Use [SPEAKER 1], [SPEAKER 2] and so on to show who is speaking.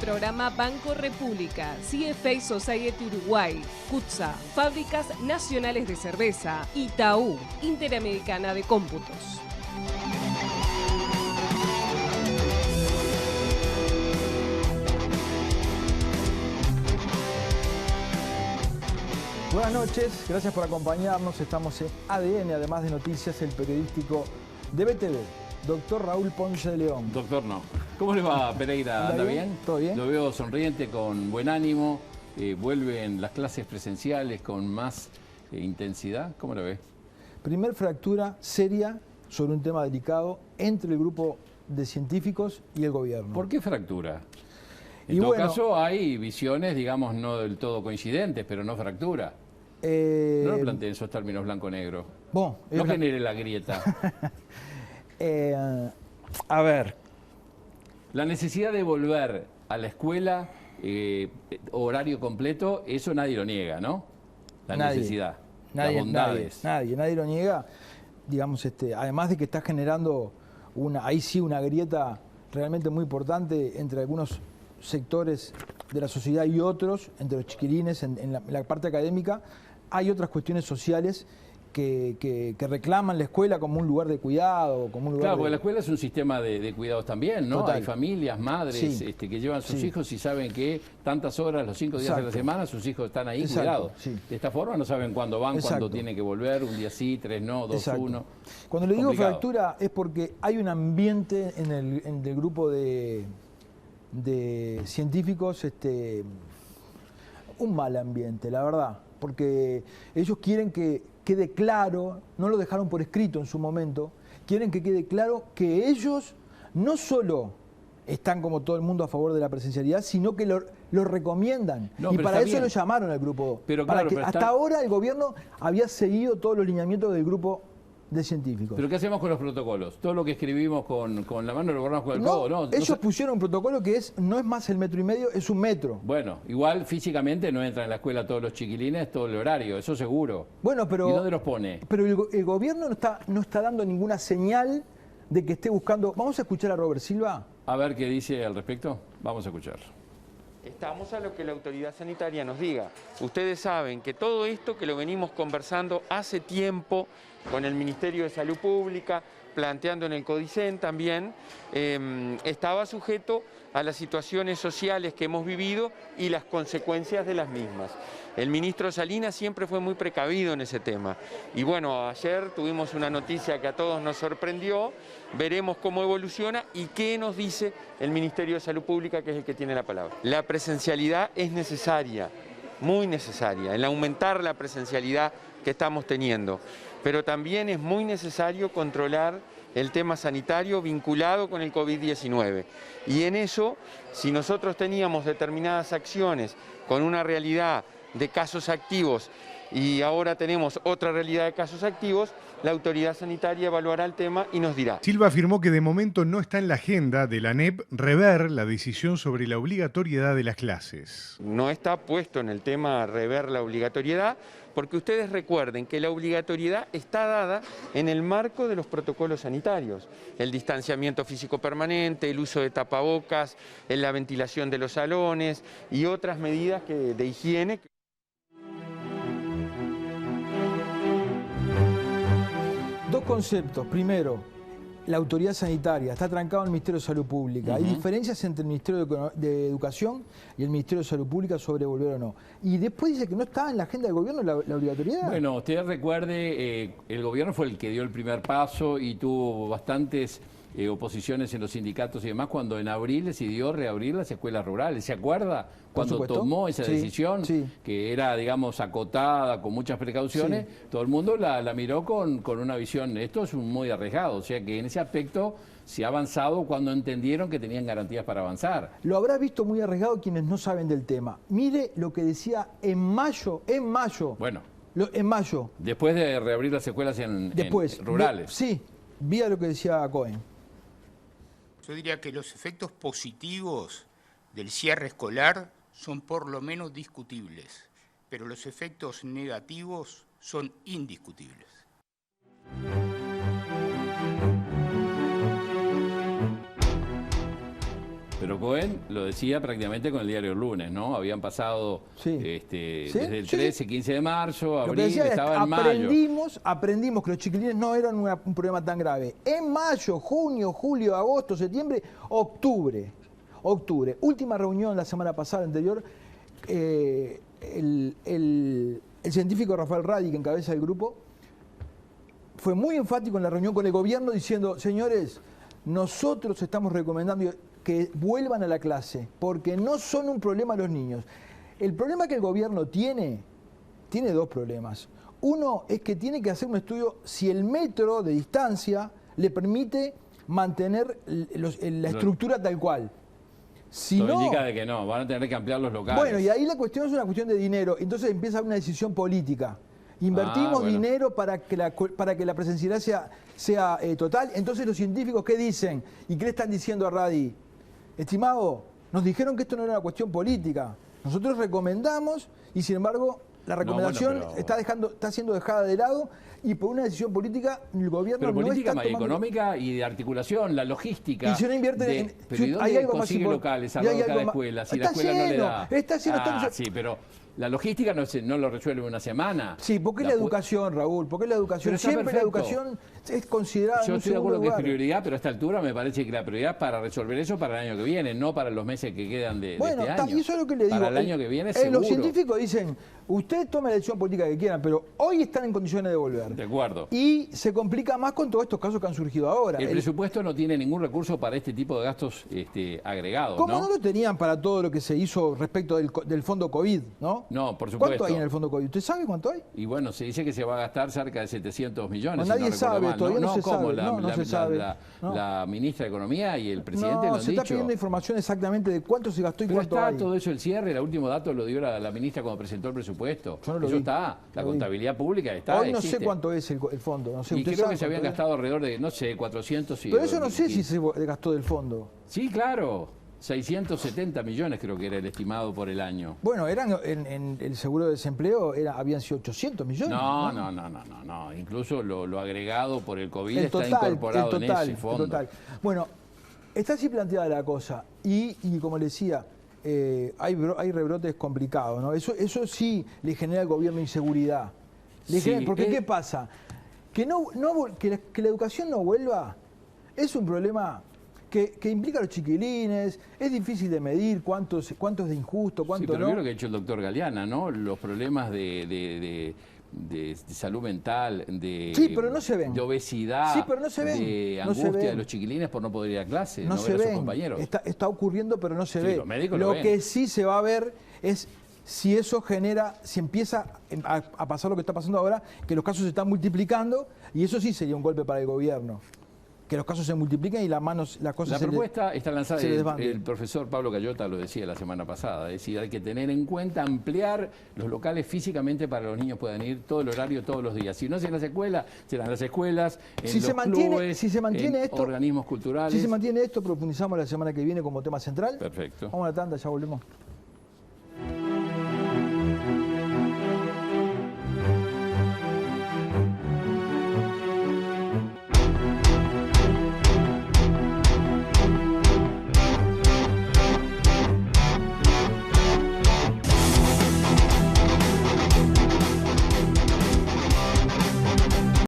[SPEAKER 1] programa Banco República, CFA Society Uruguay, CUTSA, Fábricas Nacionales de Cerveza, Itaú, Interamericana de Cómputos.
[SPEAKER 2] Buenas noches, gracias por acompañarnos. Estamos en ADN, además de noticias, el periodístico de BTV. Doctor Raúl Ponce de León.
[SPEAKER 3] Doctor, no. ¿Cómo le va, Pereira? ¿Anda bien?
[SPEAKER 2] ¿Todo bien?
[SPEAKER 3] Lo veo sonriente, con buen ánimo. Vuelven las clases presenciales con más intensidad. ¿Cómo lo ve?
[SPEAKER 2] Primer fractura seria sobre un tema delicado entre el grupo de científicos y el gobierno.
[SPEAKER 3] ¿Por qué fractura? En todo caso, hay visiones, digamos, no del todo coincidentes, pero no fractura. No lo planteen esos términos blanco-negro. No genere la grieta.
[SPEAKER 2] A ver.
[SPEAKER 3] La necesidad de volver a la escuela, horario completo, eso nadie lo niega, ¿no? La necesidad, las bondades.
[SPEAKER 2] Nadie lo niega. Digamos, además de que está generando ahí sí una grieta realmente muy importante entre algunos sectores de la sociedad y otros, entre los chiquilines en la parte académica, hay otras cuestiones sociales que reclaman la escuela como un lugar de cuidado, como un lugar
[SPEAKER 3] Claro, porque la escuela es un sistema de cuidados también, ¿no?
[SPEAKER 2] Total.
[SPEAKER 3] Hay familias, madres que llevan a sus hijos y saben que tantas horas, los 5 días de la semana, sus hijos están ahí cuidados.
[SPEAKER 2] Sí.
[SPEAKER 3] De esta forma no saben cuándo van, cuándo tienen que volver, un día sí, 3 no, 2, 1.
[SPEAKER 2] Cuando le digo fractura es porque hay un ambiente en el grupo de científicos, un mal ambiente, la verdad, porque ellos quieren que quede claro, no lo dejaron por escrito en su momento, quieren que quede claro que ellos no solo están como todo el mundo a favor de la presencialidad, sino que lo recomiendan. Y para eso lo llamaron al grupo. Hasta ahora el gobierno había seguido todos los lineamientos del grupo de científicos.
[SPEAKER 3] ¿Pero qué hacemos con los protocolos? Todo lo que escribimos con la mano lo borramos con el codo, ¿no?
[SPEAKER 2] Ellos pusieron un protocolo que no es más el 1,5 metros, es 1 metro.
[SPEAKER 3] Bueno, igual físicamente no entran en la escuela todos los chiquilines, todo el horario, eso seguro.
[SPEAKER 2] Bueno, pero...
[SPEAKER 3] ¿Y dónde los pone?
[SPEAKER 2] Pero el gobierno no está dando ninguna señal de que esté buscando... ¿Vamos a escuchar a Robert Silva?
[SPEAKER 3] A ver qué dice al respecto. Vamos a escuchar.
[SPEAKER 4] Estamos a lo que la autoridad sanitaria nos diga. Ustedes saben que todo esto que lo venimos conversando hace tiempo con el Ministerio de Salud Pública, planteando en el CODICEN también, estaba sujeto a las situaciones sociales que hemos vivido y las consecuencias de las mismas. El ministro Salinas siempre fue muy precavido en ese tema. Y bueno, ayer tuvimos una noticia que a todos nos sorprendió, veremos cómo evoluciona y qué nos dice el Ministerio de Salud Pública, que es el que tiene la palabra. La presencialidad es necesaria, muy necesaria, el aumentar la presencialidad que estamos teniendo. Pero también es muy necesario controlar el tema sanitario vinculado con el COVID-19. Y en eso, si nosotros teníamos determinadas acciones con una realidad de casos activos y ahora tenemos otra realidad de casos activos, la autoridad sanitaria evaluará el tema y nos dirá.
[SPEAKER 5] Silva afirmó que de momento no está en la agenda de la ANEP rever la decisión sobre la obligatoriedad de las clases.
[SPEAKER 4] No está puesto en el tema rever la obligatoriedad, porque ustedes recuerden que la obligatoriedad está dada en el marco de los protocolos sanitarios. El distanciamiento físico permanente, el uso de tapabocas, la ventilación de los salones y otras medidas de higiene.
[SPEAKER 2] Dos conceptos. Primero, la autoridad sanitaria está trancado en el Ministerio de Salud Pública. Hay diferencias entre el Ministerio de Educación y el Ministerio de Salud Pública sobre volver o no. Y después dice que no estaba en la agenda del gobierno la obligatoriedad.
[SPEAKER 3] Bueno, usted recuerde, el gobierno fue el que dio el primer paso y tuvo bastantes oposiciones en los sindicatos y demás cuando en abril decidió reabrir las escuelas rurales. ¿Se acuerda cuando tomó esa decisión? Que era, digamos, acotada, con muchas precauciones. Todo el mundo la miró con una visión. Esto es muy arriesgado. O sea que en ese aspecto se ha avanzado cuando entendieron que tenían garantías para avanzar.
[SPEAKER 2] Lo habrá visto muy arriesgado quienes no saben del tema. Mire lo que decía en mayo.
[SPEAKER 3] Bueno.
[SPEAKER 2] En mayo.
[SPEAKER 3] Después de reabrir las escuelas en rurales.
[SPEAKER 2] Vía lo que decía Cohen.
[SPEAKER 6] Yo diría que los efectos positivos del cierre escolar son por lo menos discutibles, pero los efectos negativos son indiscutibles.
[SPEAKER 3] Pero Cohen lo decía prácticamente con el diario El Lunes, ¿no? Habían pasado
[SPEAKER 2] Sí.
[SPEAKER 3] desde el 13, 15 de marzo,
[SPEAKER 2] Lo que
[SPEAKER 3] abril,
[SPEAKER 2] decía es,
[SPEAKER 3] estaba en mayo.
[SPEAKER 2] aprendimos que los chiquilines no eran un problema tan grave. En mayo, junio, julio, agosto, septiembre, octubre. Última reunión la semana pasada, anterior, el científico Rafael Radi, que encabeza el grupo, fue muy enfático en la reunión con el gobierno diciendo, señores, nosotros estamos recomendando que vuelvan a la clase, porque no son un problema los niños. El problema que el gobierno tiene dos problemas. Uno es que tiene que hacer un estudio si el metro de distancia le permite mantener la estructura tal cual. Si
[SPEAKER 3] Todo
[SPEAKER 2] no,
[SPEAKER 3] indica de que no, van a tener que ampliar los locales.
[SPEAKER 2] bueno, y ahí la cuestión es una cuestión de dinero. Entonces empieza una decisión política. Invertimos
[SPEAKER 3] bueno.
[SPEAKER 2] dinero para que la presencialidad sea total. Entonces los científicos, ¿qué dicen? ¿Y qué le están diciendo a Radi? Estimado, nos dijeron que esto no era una cuestión política. Nosotros recomendamos y sin embargo la recomendación está siendo dejada de lado y por una decisión política el gobierno
[SPEAKER 3] pero política
[SPEAKER 2] no está tomando...
[SPEAKER 3] económica y de articulación, la logística.
[SPEAKER 2] Y si no invierte
[SPEAKER 3] pero ¿y dónde
[SPEAKER 2] hay algo más
[SPEAKER 3] consigue
[SPEAKER 2] importante.
[SPEAKER 3] locales al lado de cada escuela? Si la escuela no le da.
[SPEAKER 2] Está lleno,
[SPEAKER 3] sí, pero la logística no lo resuelve en una semana.
[SPEAKER 2] Sí, porque es la educación, Raúl, porque es la educación.
[SPEAKER 3] Pero
[SPEAKER 2] Siempre
[SPEAKER 3] perfecto.
[SPEAKER 2] la educación es considerada
[SPEAKER 3] Yo
[SPEAKER 2] en un
[SPEAKER 3] estoy de
[SPEAKER 2] segundo
[SPEAKER 3] acuerdo que es
[SPEAKER 2] lugar.
[SPEAKER 3] prioridad, pero a esta altura me parece que la prioridad para resolver eso para el año que viene, no para los meses que quedan de
[SPEAKER 2] Bueno,
[SPEAKER 3] este año.
[SPEAKER 2] y eso es lo que le digo.
[SPEAKER 3] Para el año que viene, seguro.
[SPEAKER 2] Los científicos dicen, usted tome la decisión política que quieran, pero hoy están en condiciones de volver.
[SPEAKER 3] De acuerdo.
[SPEAKER 2] Y se complica más con todos estos casos que han surgido ahora.
[SPEAKER 3] El presupuesto no tiene ningún recurso para este tipo de gastos agregados,
[SPEAKER 2] ¿Cómo
[SPEAKER 3] ¿no?
[SPEAKER 2] no lo tenían para todo lo que se hizo respecto del fondo COVID, no?
[SPEAKER 3] No, por supuesto.
[SPEAKER 2] ¿Cuánto hay en el fondo COVID? ¿Usted sabe cuánto hay?
[SPEAKER 3] Y bueno, se dice que se va a gastar cerca de 700 millones.
[SPEAKER 2] No,
[SPEAKER 3] si
[SPEAKER 2] nadie
[SPEAKER 3] no recuerdo
[SPEAKER 2] sabe,
[SPEAKER 3] mal.
[SPEAKER 2] todavía no se
[SPEAKER 3] ¿cómo?
[SPEAKER 2] sabe. No se sabe. No.
[SPEAKER 3] La ministra de Economía y el presidente lo han
[SPEAKER 2] se está
[SPEAKER 3] dicho.
[SPEAKER 2] pidiendo información exactamente de cuánto se gastó y
[SPEAKER 3] Pero
[SPEAKER 2] cuánto
[SPEAKER 3] está
[SPEAKER 2] hay.
[SPEAKER 3] todo eso, el cierre, el último dato lo dio la ministra cuando presentó el presupuesto.
[SPEAKER 2] Yo no lo
[SPEAKER 3] Eso
[SPEAKER 2] vi.
[SPEAKER 3] está, la
[SPEAKER 2] Lo vi.
[SPEAKER 3] contabilidad pública está.
[SPEAKER 2] Hoy no sé
[SPEAKER 3] existe.
[SPEAKER 2] cuánto es el fondo. No sé,
[SPEAKER 3] Y
[SPEAKER 2] ¿usted
[SPEAKER 3] creo
[SPEAKER 2] sabe
[SPEAKER 3] que se habían
[SPEAKER 2] cuánto es?
[SPEAKER 3] gastado alrededor de, no sé, 400 y...
[SPEAKER 2] Pero eso no sé si se gastó del fondo.
[SPEAKER 3] Sí, claro. 670 millones creo que era el estimado por el año.
[SPEAKER 2] Bueno, eran en el seguro de desempleo habían sido 800 millones.
[SPEAKER 3] No. Incluso lo agregado por el COVID
[SPEAKER 2] El
[SPEAKER 3] está
[SPEAKER 2] total,
[SPEAKER 3] incorporado en ese fondo.
[SPEAKER 2] el total. Bueno, está así planteada la cosa. Y como le decía, hay rebrotes complicados, ¿no? Eso sí le genera al gobierno inseguridad. Porque ¿qué pasa? Que la educación no vuelva es un problema que implica a los chiquilines, es difícil de medir cuánto es de injusto, cuánto
[SPEAKER 3] pero
[SPEAKER 2] no.
[SPEAKER 3] vio lo que ha hecho el doctor Galeana, ¿no? Los problemas de salud mental,
[SPEAKER 2] pero no se ven.
[SPEAKER 3] de obesidad,
[SPEAKER 2] Sí, pero no se ven.
[SPEAKER 3] de
[SPEAKER 2] No se
[SPEAKER 3] angustia de
[SPEAKER 2] ven.
[SPEAKER 3] los chiquilines por no poder ir a clase,
[SPEAKER 2] No
[SPEAKER 3] no
[SPEAKER 2] se
[SPEAKER 3] ver a sus
[SPEAKER 2] ven.
[SPEAKER 3] compañeros.
[SPEAKER 2] Está ocurriendo, pero no se
[SPEAKER 3] Sí,
[SPEAKER 2] ve.
[SPEAKER 3] los médicos
[SPEAKER 2] Lo
[SPEAKER 3] lo ven.
[SPEAKER 2] que sí se va a ver es si eso genera, si empieza a pasar lo que está pasando ahora, que los casos se están multiplicando, y eso sí sería un golpe para el gobierno. Que los casos se multipliquen y las cosas
[SPEAKER 3] La
[SPEAKER 2] se
[SPEAKER 3] propuesta está lanzada,
[SPEAKER 2] se desbanden.
[SPEAKER 3] el profesor Pablo Cayota lo decía la semana pasada, es decir, hay que tener en cuenta ampliar los locales físicamente para que los niños puedan ir todo el horario, todos los días. Si no es en las escuelas, serán en las escuelas, en
[SPEAKER 2] Si
[SPEAKER 3] los
[SPEAKER 2] se mantiene-
[SPEAKER 3] clubes,
[SPEAKER 2] si se mantiene
[SPEAKER 3] en
[SPEAKER 2] esto-
[SPEAKER 3] organismos culturales.
[SPEAKER 2] Si se mantiene esto, profundizamos la semana que viene como tema central.
[SPEAKER 3] Perfecto.
[SPEAKER 2] Vamos a la tanda, ya volvemos.